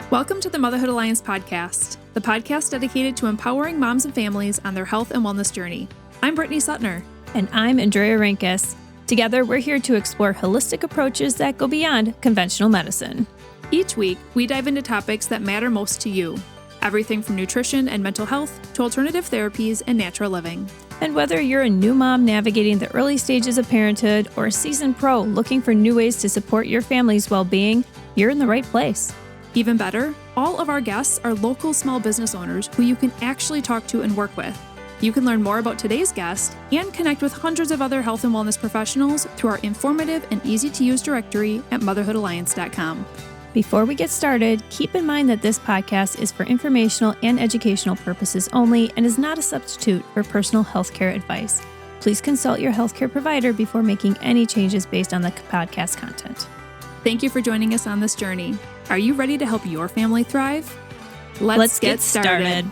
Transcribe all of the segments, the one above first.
Welcome to the Motherhood Alliance podcast, the podcast dedicated to empowering moms and families on their health and wellness journey. I'm Brittany Suttner. And I'm Andrea Rinkus. Together, we're here to explore holistic approaches that go beyond conventional medicine. Each week, we dive into topics that matter most to you. Everything from nutrition and mental health to alternative therapies and natural living. And whether you're a new mom navigating the early stages of parenthood or a seasoned pro looking for new ways to support your family's well-being, you're in the right place. Even better, all of our guests are local small business owners who you can actually talk to and work with. You can learn more about today's guest and connect with hundreds of other health and wellness professionals through our informative and easy-to-use directory at motherhoodalliance.com. Before we get started, keep in mind that this podcast is for informational and educational purposes only and is not a substitute for personal healthcare advice. Please consult your healthcare provider before making any changes based on the podcast content. Thank you for joining us on this journey. Are you ready to help your family thrive? Let's get started.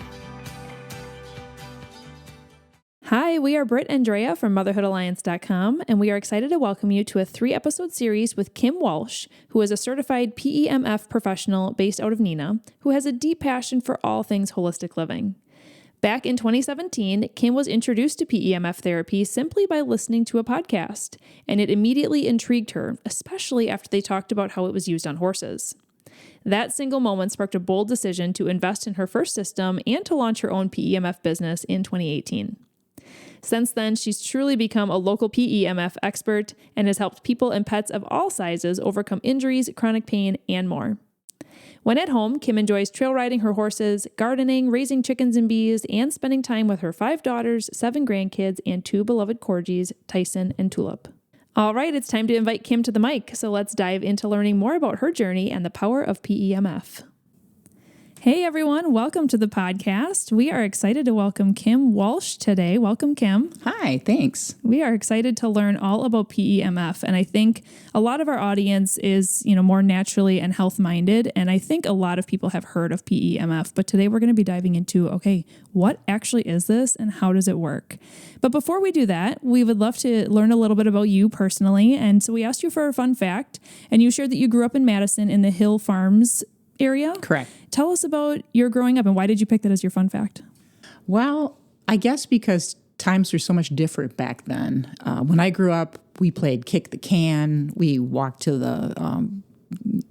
Hi, we are Britt and Andrea from motherhoodalliance.com, and we are excited to welcome you to a 3-episode series with Kim Walsh, who is a certified PEMF professional based out of Neenah, who has a deep passion for all things holistic living. Back in 2017, Kim was introduced to PEMF therapy simply by listening to a podcast, and it immediately intrigued her, especially after they talked about how it was used on horses. That single moment sparked a bold decision to invest in her first system and to launch her own PEMF business in 2018. Since then, she's truly become a local PEMF expert and has helped people and pets of all sizes overcome injuries, chronic pain, and more. When at home, Kim enjoys trail riding her horses, gardening, raising chickens and bees, and spending time with her 5 daughters, 7 grandkids, and 2 beloved corgis, Tyson and Tulip. All right, it's time to invite Kim to the mic, so let's dive into learning more about her journey and the power of PEMF. Hey everyone, welcome to the podcast. We are excited to welcome Kim Walsh today. Welcome, Kim. Hi, thanks. We are excited to learn all about PEMF, and I think a lot of our audience is, more naturally and health-minded, and I think a lot of people have heard of PEMF, but today we're going to be diving into, okay, what actually is this and how does it work? But before we do that, we would love to learn a little bit about you personally, and so we asked you for a fun fact, and you shared that you grew up in Madison in the Hill Farms area. Correct. Tell us about your growing up and why did you pick that as your fun fact? Well, I guess because times were so much different back then. When I grew up, we played kick the can. We walked to the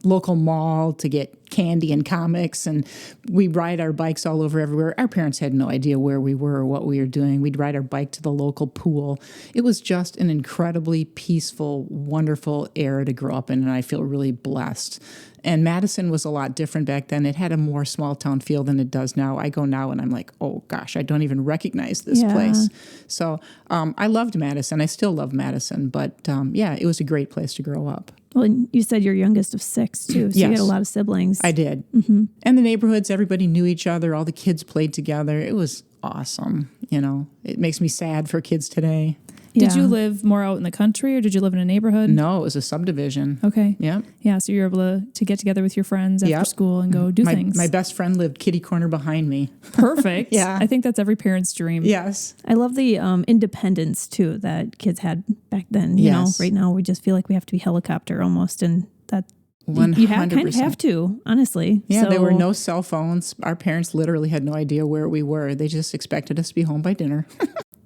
local mall to get candy and comics, and we'd ride our bikes all over everywhere. Our parents had no idea where we were or what we were doing. We'd ride our bike to the local pool. It was just an incredibly peaceful, wonderful era to grow up in, and I feel really blessed. And Madison was a lot different back then. It had a more small town feel than it does now. I go now and I'm like, oh gosh, I don't even recognize this place. So I loved Madison. I still love Madison. But it was a great place to grow up. Well, and you said you're youngest of 6 too, so yes. You had a lot of siblings. I did. Mm-hmm. And the neighborhoods, everybody knew each other. All the kids played together. It was awesome. It makes me sad for kids today. Did you live more out in the country or did you live in a neighborhood? No, it was a subdivision. Okay. Yeah. Yeah, so you were able to get together with your friends after school and go do things. My best friend lived kitty corner behind me. Perfect. Yeah. I think that's every parent's dream. Yes. I love the independence too that kids had back then. You know, right now we just feel like we have to be helicopter almost, and that 100%. You kind of have to, honestly. Yeah, there were no cell phones. Our parents literally had no idea where we were. They just expected us to be home by dinner.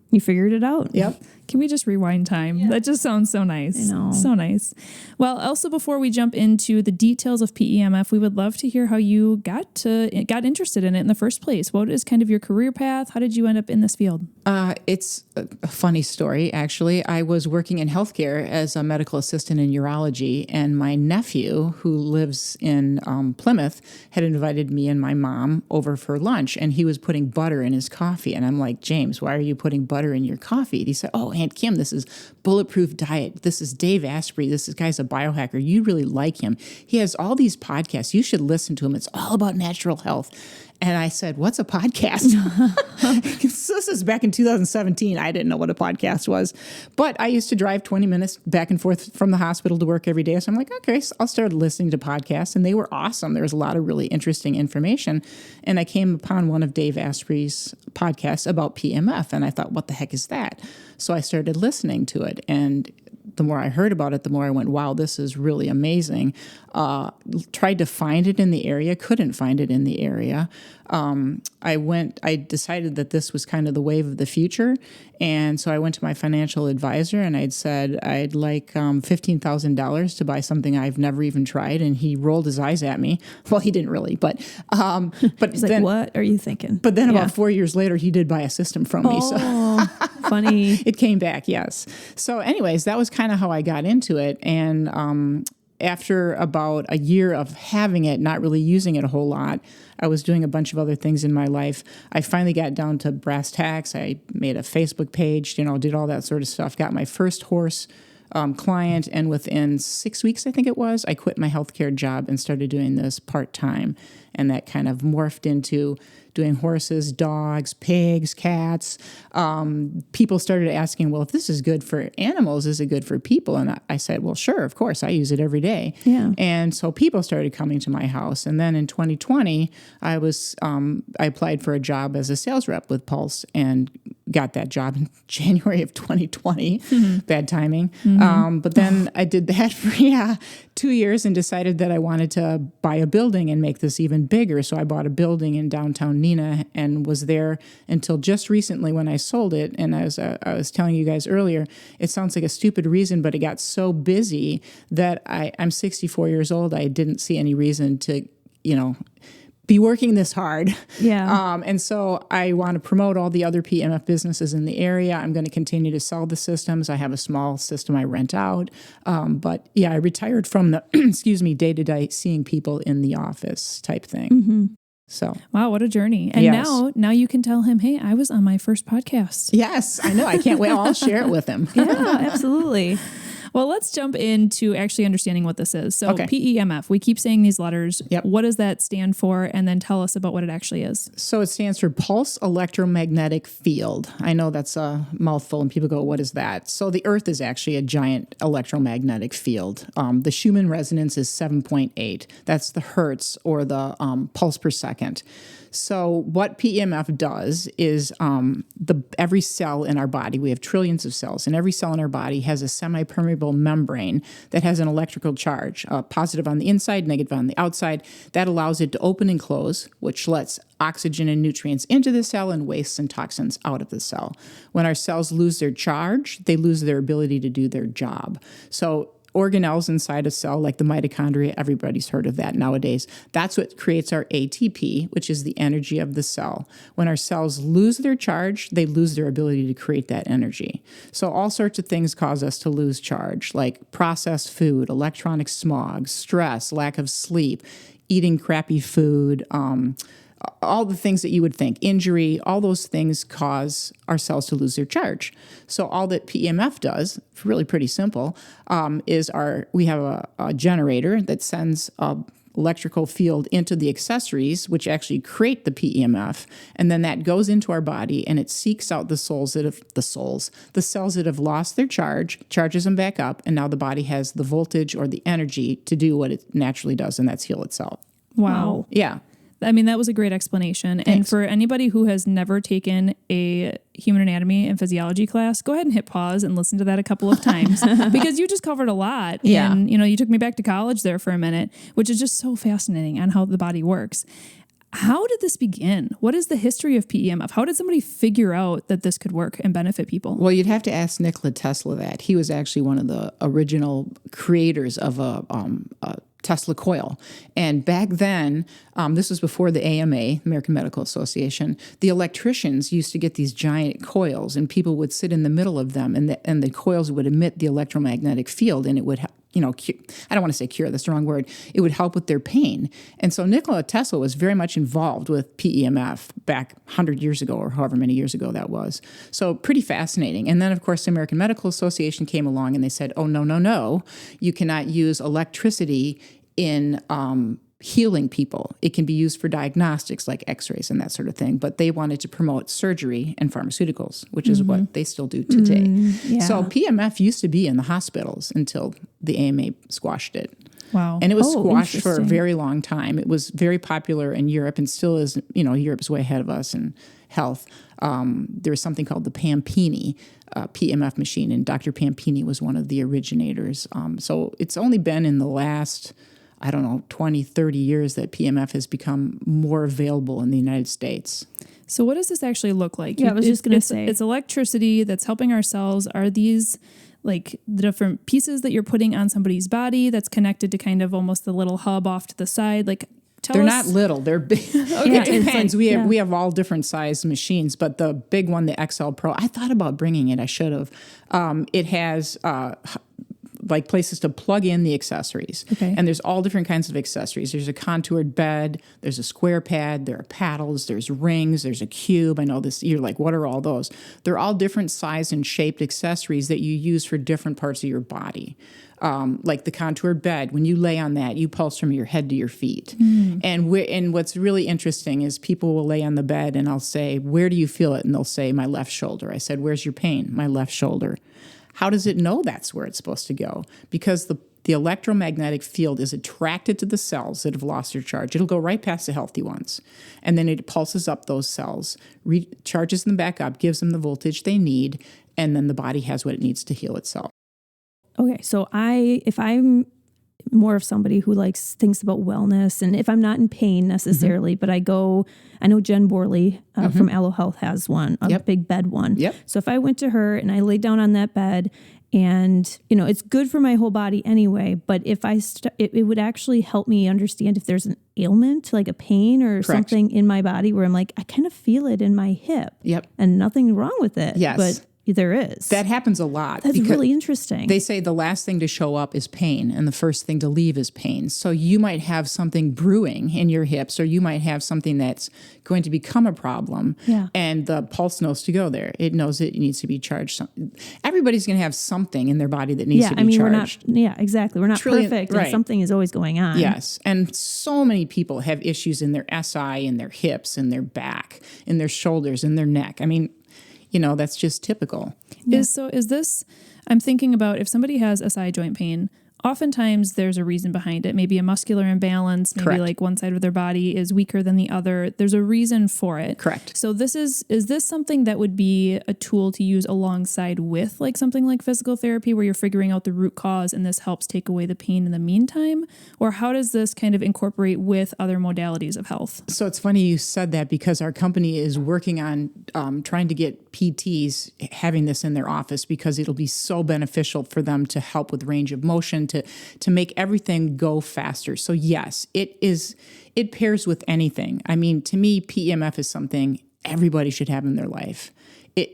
You figured it out. Yep. Can we just rewind time? Yeah. That just sounds so nice. I know. So nice. Well, also before we jump into the details of PEMF, we would love to hear how you got interested in it in the first place. What is kind of your career path? How did you end up in this field? It's a funny story, actually. I was working in healthcare as a medical assistant in urology, and my nephew, who lives in Plymouth, had invited me and my mom over for lunch, and he was putting butter in his coffee. And I'm like, James, why are you putting butter in your coffee? And he said, oh, Aunt Kim, this is Bulletproof Diet. This is Dave Asprey. This guy's a biohacker. You really like him. He has all these podcasts. You should listen to him. It's all about natural health. And I said, what's a podcast? This is back in 2017. I didn't know what a podcast was. But I used to drive 20 minutes back and forth from the hospital to work every day. So I'm like, okay, so I'll start listening to podcasts. And they were awesome. There was a lot of really interesting information. And I came upon one of Dave Asprey's podcasts about PEMF. And I thought, what the heck is that? So I started listening to it. And the more I heard about it, the more I went, wow, this is really amazing. Tried to find it in the area, couldn't find it in the area. I decided that this was kind of the wave of the future. And so I went to my financial advisor and I'd said, I'd like $15,000 to buy something I've never even tried. And he rolled his eyes at me. Well, he didn't really, but He's then, like, what are you thinking? But then about 4 years later, he did buy a system from me. So funny. it came back, yes. So anyways, that was kind of how I got into it. And after about a year of having it, not really using it a whole lot, I was doing a bunch of other things in my life. I finally got down to brass tacks. I made a Facebook page, did all that sort of stuff. Got my first horse client, and within 6 weeks, I think it was, I quit my healthcare job and started doing this part-time. And that kind of morphed into doing horses, dogs, pigs, cats. People started asking, well, if this is good for animals, is it good for people? And I said, well, sure, of course. I use it every day. Yeah. And so people started coming to my house. And then in 2020, I applied for a job as a sales rep with Pulse and got that job in January of 2020. Bad timing. But then I did that for 2 years and decided that I wanted to buy a building and make this even bigger. So I bought a building in downtown Neenah and was there until just recently when I sold it. And as I was telling you guys earlier, it sounds like a stupid reason, but it got so busy that I'm 64 years old. I didn't see any reason to, be working this hard. Yeah. And so I want to promote all the other PEMF businesses in the area. I'm going to continue to sell the systems. I have a small system I rent out. But I retired from the, day-to-day seeing people in the office type thing. Mm-hmm. So. Wow, what a journey. And now you can tell him, hey, I was on my first podcast. Yes, I know. I can't wait. I'll share it with him. Yeah, absolutely. Well, let's jump into actually understanding what this is. So PEMF, we keep saying these letters. Yep. What does that stand for? And then tell us about what it actually is. So it stands for Pulse Electromagnetic Field. I know that's a mouthful and people go, what is that? So the Earth is actually a giant electromagnetic field. The Schumann resonance is 7.8. That's the hertz or the pulse per second. So what PEMF does is every cell in our body, we have trillions of cells, and every cell in our body has a semi-permeable membrane that has an electrical charge, positive on the inside, negative on the outside. That allows it to open and close, which lets oxygen and nutrients into the cell and wastes and toxins out of the cell. When our cells lose their charge, they lose their ability to do their job. So organelles inside a cell, like the mitochondria, everybody's heard of that nowadays. That's what creates our ATP, which is the energy of the cell. When our cells lose their charge, they lose their ability to create that energy. So all sorts of things cause us to lose charge, like processed food, electronic smog, stress, lack of sleep, eating crappy food, all the things that you would think, injury, all those things cause our cells to lose their charge. So all that PEMF does, really pretty simple, is we have a generator that sends electrical field into the accessories, which actually create the PEMF, and then that goes into our body and it seeks out the cells that have lost their charge, charges them back up, and now the body has the voltage or the energy to do what it naturally does, and that's heal itself. Wow. Yeah. I mean, that was a great explanation. Thanks. And for anybody who has never taken a human anatomy and physiology class, go ahead and hit pause and listen to that a couple of times because you just covered a lot. Yeah. And, you took me back to college there for a minute, which is just so fascinating on how the body works. How did this begin? What is the history of PEMF? How did somebody figure out that this could work and benefit people? Well, you'd have to ask Nikola Tesla that. He was actually one of the original creators of a Tesla coil. And back then, this was before the AMA, American Medical Association, the electricians used to get these giant coils and people would sit in the middle of them and the coils would emit the electromagnetic field and it would I don't want to say cure, that's the wrong word. It would help with their pain. And so Nikola Tesla was very much involved with PEMF back 100 years ago or however many years ago that was. So pretty fascinating. And then, of course, the American Medical Association came along and they said, oh, no, you cannot use electricity in healing people. It can be used for diagnostics like x-rays and that sort of thing, but they wanted to promote surgery and pharmaceuticals, which is what they still do today. Yeah. So PEMF used to be in the hospitals until the AMA squashed it. Wow. And it was squashed for a interesting. very long time. It was very popular in Europe and still is, Europe's way ahead of us in health. There was something called the PEMF PEMF machine, and Dr. Pampini was one of the originators. So it's only been in the last, 20, 30 years that PEMF has become more available in the United States. So what does this actually look like? Yeah, I was just going to say. It's electricity that's helping our cells. Are these like the different pieces that you're putting on somebody's body that's connected to kind of almost the little hub off to the side? Like, They're not little. They're big. Yeah, it depends. like, We have all different size machines, but the big one, the XL Pro, I thought about bringing it. I should have. It has like places to plug in the accessories. Okay. And there's all different kinds of accessories. There's a contoured bed. There's a square pad. There are paddles. There's rings. There's a cube. I know this. You're like, what are all those? They're all different size and shaped accessories that you use for different parts of your body. Like the contoured bed, when you lay on that, you pulse from your head to your feet. And what's really interesting is people will lay on the bed and I'll say, where do you feel it? And they'll say, my left shoulder. I said, where's your pain? My left shoulder. How does it know that's where it's supposed to go? Because the electromagnetic field is attracted to the cells that have lost their charge. It'll go right past the healthy ones. And then it pulses up those cells, charges them back up, gives them the voltage they need, and then the body has what it needs to heal itself. Okay, so if I'm more of somebody who thinks about wellness, and if I'm not in pain necessarily, but I know Jen Borley from Allo Health has one, a big bed one. Yep. So if I went to her and I laid down on that bed, and it's good for my whole body anyway, but if it would actually help me understand if there's an ailment, like a pain or something in my body where I'm like, I kind of feel it in my hip. Yep. And nothing wrong with it. Yes. But there is. That happens a lot. That's really interesting. They say the last thing to show up is pain and the first thing to leave is pain. So you might have something brewing in your hips, or you might have something that's going to become a problem. Yeah. And the pulse knows to go there. It knows it needs to be charged. Everybody's going to have something in their body that needs to be charged. Exactly. We're not perfect, and something is always going on. Yes. And so many people have issues in their SI, in their hips, in their back, in their shoulders, in their neck. I mean, that's just typical. Yeah. Is this, I'm thinking about if somebody has SI joint pain, oftentimes there's a reason behind it. Maybe a muscular imbalance, maybe Correct. like one side of their body is weaker than the other. There's a reason for it. Correct. So is this something that would be a tool to use alongside with like something like physical therapy where you're figuring out the root cause and this helps take away the pain in the meantime? Or how does this kind of incorporate with other modalities of health? So it's funny you said that because our company is working on trying to get PTs having this in their office because it'll be so beneficial for them to help with range of motion, to make everything go faster. So yes, it pairs with anything. I mean, to me, PEMF is something everybody should have in their life. It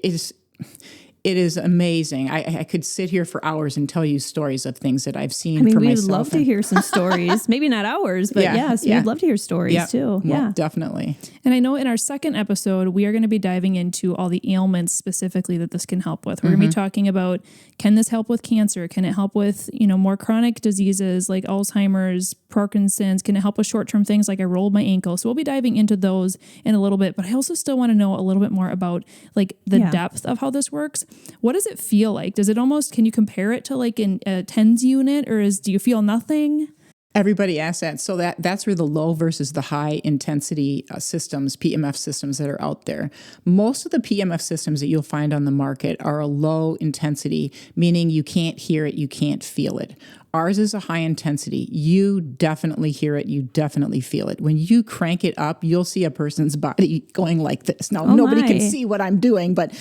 is amazing. I could sit here for hours and tell you stories of things that I've seen for myself. We would love to hear some stories. Maybe not ours, but we'd love to hear stories too. Well, definitely. And I know in our second episode, we are going to be diving into all the ailments specifically that this can help with. We're going to be talking about, can this help with cancer? Can it help with, more chronic diseases like Alzheimer's, Parkinson's? Can it help with short-term things like I rolled my ankle? So we'll be diving into those in a little bit, but I also still want to know a little bit more about like the depth of how this works. What does it feel like? Does it can you compare it to like a TENS unit, or do you feel nothing? Everybody asks that. So that's where the low versus the high intensity systems, PEMF systems that are out there. Most of the PEMF systems that you'll find on the market are a low intensity, meaning you can't hear it, you can't feel it. Ours is a high intensity. You definitely hear it. You definitely feel it. When you crank it up, you'll see a person's body going like this. Now, nobody can see what I'm doing, but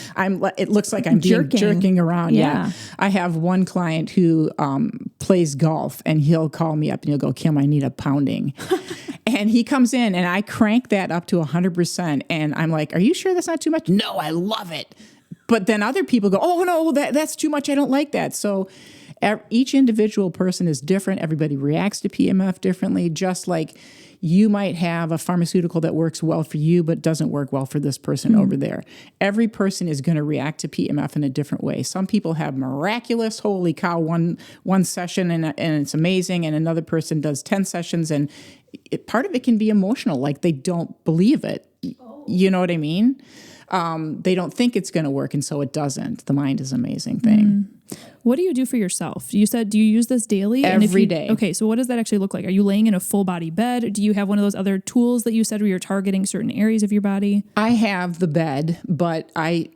it looks like I'm jerking around. Yeah. I have one client who plays golf, and he'll call me up and he'll go, Kim, I need a pounding. And he comes in and I crank that up to 100%. And I'm like, are you sure that's not too much? No, I love it. But then other people go, oh, no, that's too much. I don't like that. So each individual person is different. Everybody reacts to PEMF differently, just like you might have a pharmaceutical that works well for you but doesn't work well for this person over there. Every person is going to react to PEMF in a different way. Some people have miraculous, holy cow, one session and it's amazing, and another person does 10 sessions, and part of it can be emotional, like they don't believe it. You know what I mean? They don't think it's going to work, and so it doesn't. The mind is an amazing thing. What do you do for yourself? You said, do you use this daily? Every day. Okay, so what does that actually look like? Are you laying in a full body bed? Do you have one of those other tools that you said where you're targeting certain areas of your body? I have the bed, but I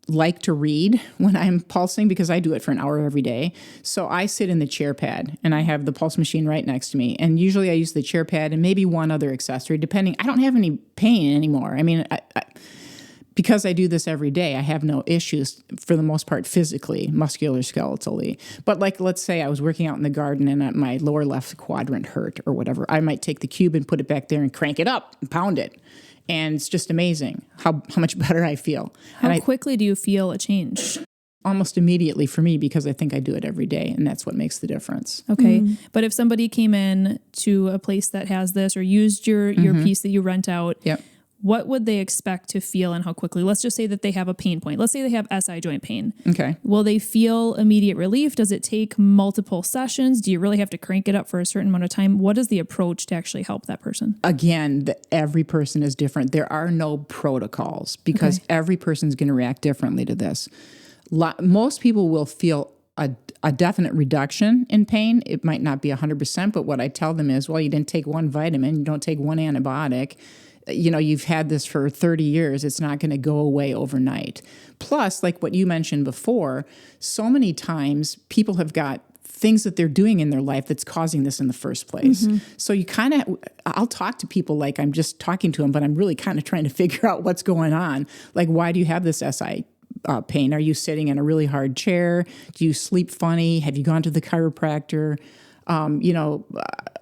like to read when I'm pulsing because I do it for an hour every day. So I sit in the chair pad and I have the pulse machine right next to me. And usually I use the chair pad and maybe one other accessory, depending. I don't have any pain anymore. I mean, because I do this every day, I have no issues for the most part physically, musculoskeletally. But like, let's say I was working out in the garden and my lower left quadrant hurt or whatever. I might take the cube and put it back there and crank it up and pound it. And it's just amazing how much better I feel. How quickly do you feel a change? Almost immediately for me because I think I do it every day, and that's what makes the difference. Okay. But if somebody came in to a place that has this or used your piece that you rent out, Yep. what would they expect to feel and how quickly? Let's just say that they have a pain point. Let's say they have SI joint pain. Okay. Will they feel immediate relief? Does it take multiple sessions? Do you really have to crank it up for a certain amount of time? What is the approach to actually help that person? Again, every person is different. There are no protocols because every person's going to react differently to this. Most people will feel a definite reduction in pain. It might not be 100%, but what I tell them is, well, you didn't take one vitamin, you don't take one antibiotic. You've had this for 30 years. It's not going to go away overnight. Plus, like what you mentioned before, so many times people have got things that they're doing in their life that's causing this in the first place. So you I'll talk to people like I'm just talking to them, but I'm really kind of trying to figure out what's going on. Like, why do you have this SI pain? Are you sitting in a really hard chair? Do you sleep funny? Have you gone to the chiropractor?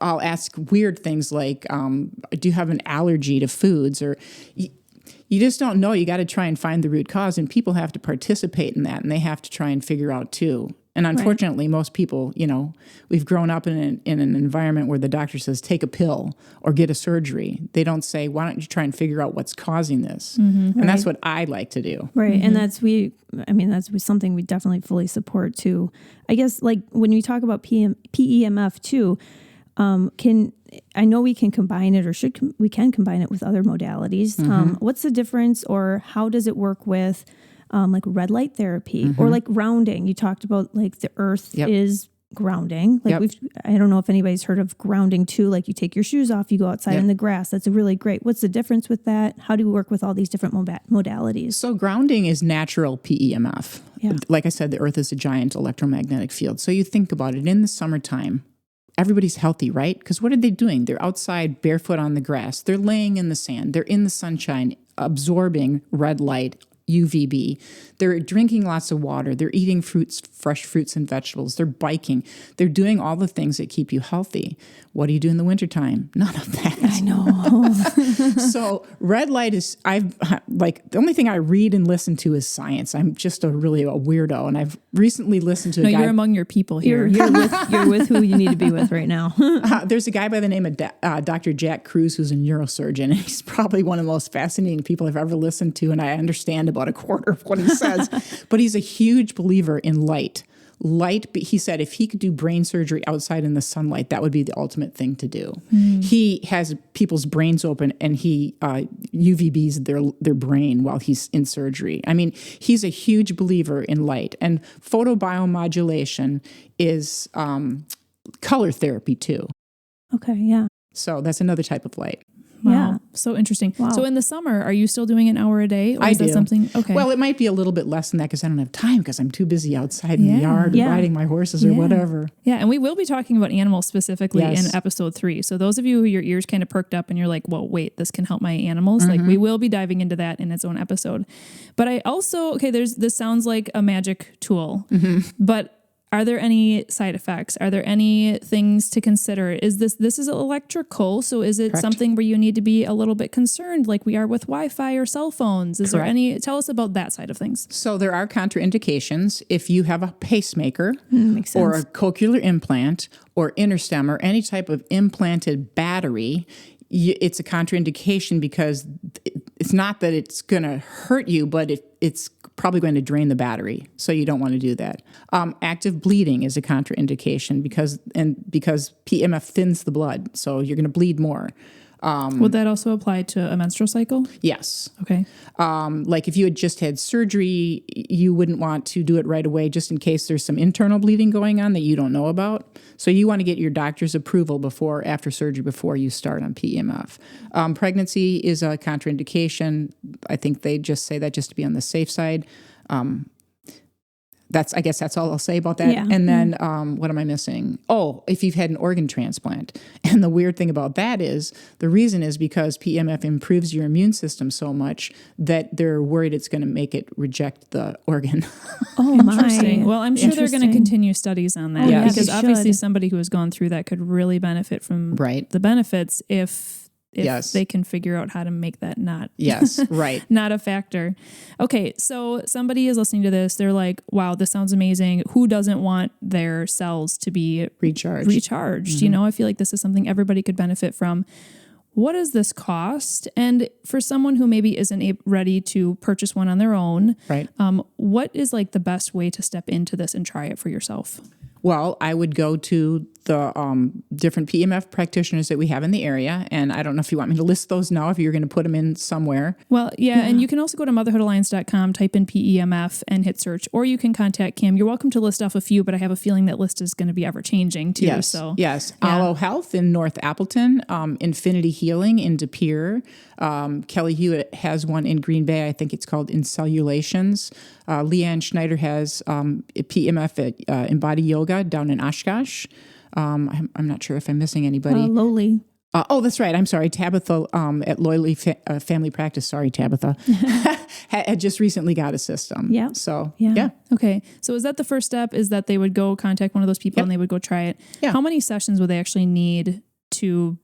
I'll ask weird things like, do you have an allergy to foods? Or you just don't know. You got to try and find the root cause, and people have to participate in that, and they have to try and figure out too. And unfortunately, most people, we've grown up in an environment where the doctor says, take a pill or get a surgery. They don't say, why don't you try and figure out what's causing this? And that's what I like to do. Right. And that's something we definitely fully support too. I guess like when you talk about PEMF too, I know we can combine it we can combine it with other modalities. What's the difference or how does it work with like red light therapy or like grounding? You talked about like the earth is grounding. Like I don't know if anybody's heard of grounding too. Like you take your shoes off, you go outside in the grass. That's really great. What's the difference with that? How do you work with all these different modalities? So grounding is natural PEMF. Yeah. Like I said, the earth is a giant electromagnetic field. So you think about it in the summertime, everybody's healthy, right? Because what are they doing? They're outside barefoot on the grass. They're laying in the sand. They're in the sunshine, absorbing red light, UVB. They're drinking lots of water. They're eating fresh fruits and vegetables. They're biking. They're doing all the things that keep you healthy. What do you do in the wintertime? None of that. I know. So red light is, the only thing I read and listen to is science. I'm just really a weirdo. And I've recently listened to a guy. You're among your people here. You're with who you need to be with right now. There's a guy by the name of Dr. Jack Cruz, who's a neurosurgeon. And he's probably one of the most fascinating people I've ever listened to. And I understand about a quarter of what he says. But he's a huge believer in light. He said if he could do brain surgery outside in the sunlight, that would be the ultimate thing to do. He has people's brains open and he UVBs their brain while he's in surgery. I mean, he's a huge believer in light. And photobiomodulation is color therapy too. Okay, yeah. So that's another type of light. Wow. Yeah. So interesting. Wow. So in the summer, are you still doing an hour a day? Or is that something? Okay. Well, it might be a little bit less than that because I don't have time because I'm too busy outside in the yard riding my horses or whatever. Yeah. And we will be talking about animals specifically in episode 3. So those of you who your ears kind of perked up and you're like, well, wait, this can help my animals. Like we will be diving into that in its own episode. But I also, this sounds like a magic tool, but are there any side effects? Are there any things to consider? Is this is electrical? So is it something where you need to be a little bit concerned like we are with Wi-Fi or cell phones? Is there any, tell us about that side of things. So there are contraindications. If you have a pacemaker makes sense. or a cochlear implant or interstem or any type of implanted battery, it's a contraindication because it's not that it's going to hurt you, but it's probably going to drain the battery. So you don't want to do that. Active bleeding is a contraindication because PEMF thins the blood. So you're going to bleed more. Would that also apply to a menstrual cycle? Yes. Okay. Like if you had just had surgery, you wouldn't want to do it right away just in case there's some internal bleeding going on that you don't know about. So you want to get your doctor's approval after surgery before you start on PEMF. Pregnancy is a contraindication. I think they just say that just to be on the safe side. I guess that's all I'll say about that. Yeah. And then what am I missing? Oh, if you've had an organ transplant. And the weird thing about that is the reason is because PEMF improves your immune system so much that they're worried it's going to make it reject the organ. Oh, my. Interesting. Well, I'm sure they're going to Interesting. continue studies on that Yes. because They obviously should. somebody who has gone through that could really benefit from the benefits if Yes. they can figure out how to make that not Yes, right. not a factor. Okay, so somebody is listening to this. They're like, wow, this sounds amazing. Who doesn't want their cells to be recharged? You know, I feel like this is something everybody could benefit from. What does this cost? And for someone who maybe isn't ready to purchase one on their own, Right. What is like the best way to step into this and try it for yourself? Well, I would go to the different PEMF practitioners that we have in the area. And I don't know if you want me to list those now, if you're going to put them in somewhere. Well, yeah, and you can also go to motherhoodalliance.com, type in PEMF and hit search, or you can contact Kim. You're welcome to list off a few, but I have a feeling that list is going to be ever changing too. Yes, So yes. yeah. Aloe Health in North Appleton, Infinity Healing in De Pere. Kelly Hewitt has one in Green Bay. I think it's called Incellulations. Leanne Schneider has PEMF at Embody Yoga down in Oshkosh. I'm not sure if I'm missing anybody. Lowly. Oh, that's right. I'm sorry. Tabitha at Loyally Family Practice. Sorry, Tabitha. had just recently got a system. Yeah. So, Yeah. yeah. Okay. So is that the first step, is that they would go contact one of those people and they would go try it? Yeah. How many sessions would they actually need to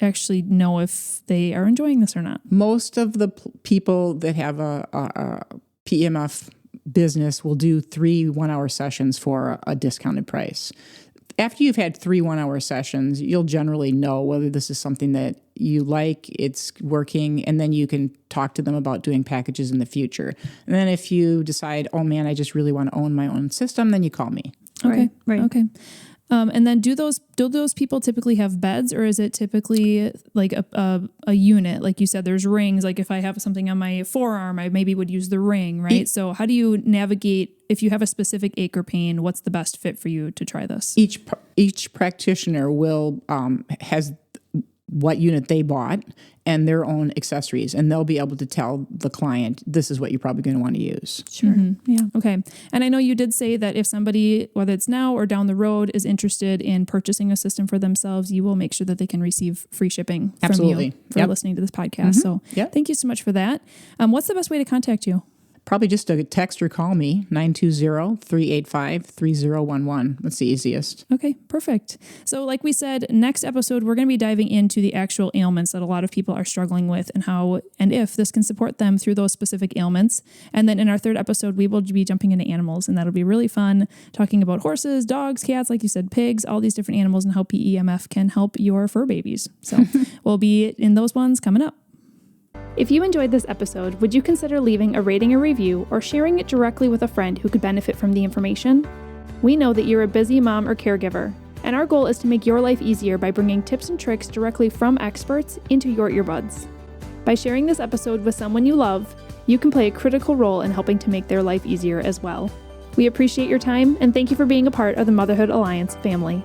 actually know if they are enjoying this or not? Most of the people that have a PEMF business will do 3 1-hour sessions for a discounted price. After you've had 3 1-hour sessions, you'll generally know whether this is something that you like, it's working, and then you can talk to them about doing packages in the future. And then if you decide, oh man, I just really want to own my own system, then you call me. Okay. Right. Okay. And then do those people typically have beds, or is it typically like a unit? Like you said, there's rings. Like if I have something on my forearm, I maybe would use the ring, right? So how do you navigate if you have a specific ache or pain? What's the best fit for you to try this? Each practitioner will has what unit they bought and their own accessories, and they'll be able to tell the client, this is what you're probably going to want to use. Sure. Yeah. Okay. And I know you did say that if somebody, whether it's now or down the road, is interested in purchasing a system for themselves, you will make sure that they can receive free shipping from you for listening to this podcast. So thank you so much for that. What's the best way to contact you? Probably just a text or call me, 920-385-3011. That's the easiest. Okay, perfect. So like we said, next episode, we're going to be diving into the actual ailments that a lot of people are struggling with and how and if this can support them through those specific ailments. And then in our third episode, we will be jumping into animals, and that'll be really fun, talking about horses, dogs, cats, like you said, pigs, all these different animals, and how PEMF can help your fur babies. So we'll be in those ones coming up. If you enjoyed this episode, would you consider leaving a rating or review or sharing it directly with a friend who could benefit from the information? We know that you're a busy mom or caregiver, and our goal is to make your life easier by bringing tips and tricks directly from experts into your earbuds. By sharing this episode with someone you love, you can play a critical role in helping to make their life easier as well. We appreciate your time and thank you for being a part of the Motherhood Alliance family.